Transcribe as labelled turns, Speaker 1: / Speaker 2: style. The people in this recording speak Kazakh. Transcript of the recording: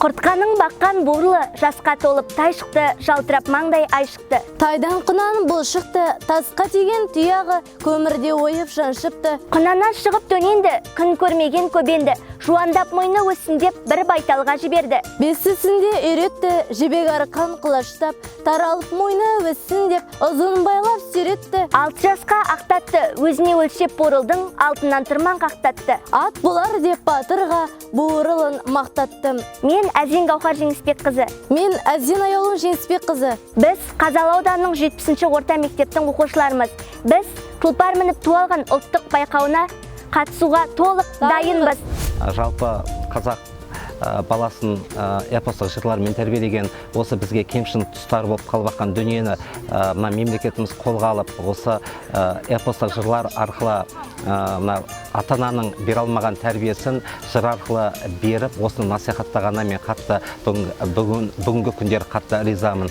Speaker 1: Құртқаның баққан бурлы, жасқа толып тай шықты, жалтырап маңдай ай шықты.
Speaker 2: Тайдан қынан бұл шықты, тасқа тиген тұяғы, көмірде ойып жаншыпты.
Speaker 1: Қынанан шығып төненді, күн көрмеген көбенді, жуандап мойны өссіндеп бір байталға жіберді.
Speaker 2: Бесісінде үйретті, жебек арқан қылаштап, таралып мойны өссіндеп, ұзын байлап сүйретті.
Speaker 1: 6 жасқа ақтатты, өзіне өлшеп борылдың, алтыннан тұрман қақтатты.
Speaker 2: Ат болар деп батырға буырылын мақтаттым.
Speaker 1: Мен Әзен Гаухар Жеңісбек қызы.
Speaker 2: Мен Әзен Аяулым Жеңісбек қызы.
Speaker 1: Біз Қазалы ауданының 70-ші орта мектептің оқушыларымыз. Біз тұлпар мініп туалған ұлттық байқауына қатысуға толық дайынбыз.
Speaker 3: Жалпы қазақ баласын эпостық жырлармен тәрбиелеген, осы бізге кемшін тұстар болып қалып жатқан дүниені мемлекетіміз қолға алып, осы эпостық жырлар арқылы ата-ананың бере алмаған тәрбиесін жыр арқылы беріп, осыны насихаттағанына мен қатты бүгінгі күндері қатты ризамын.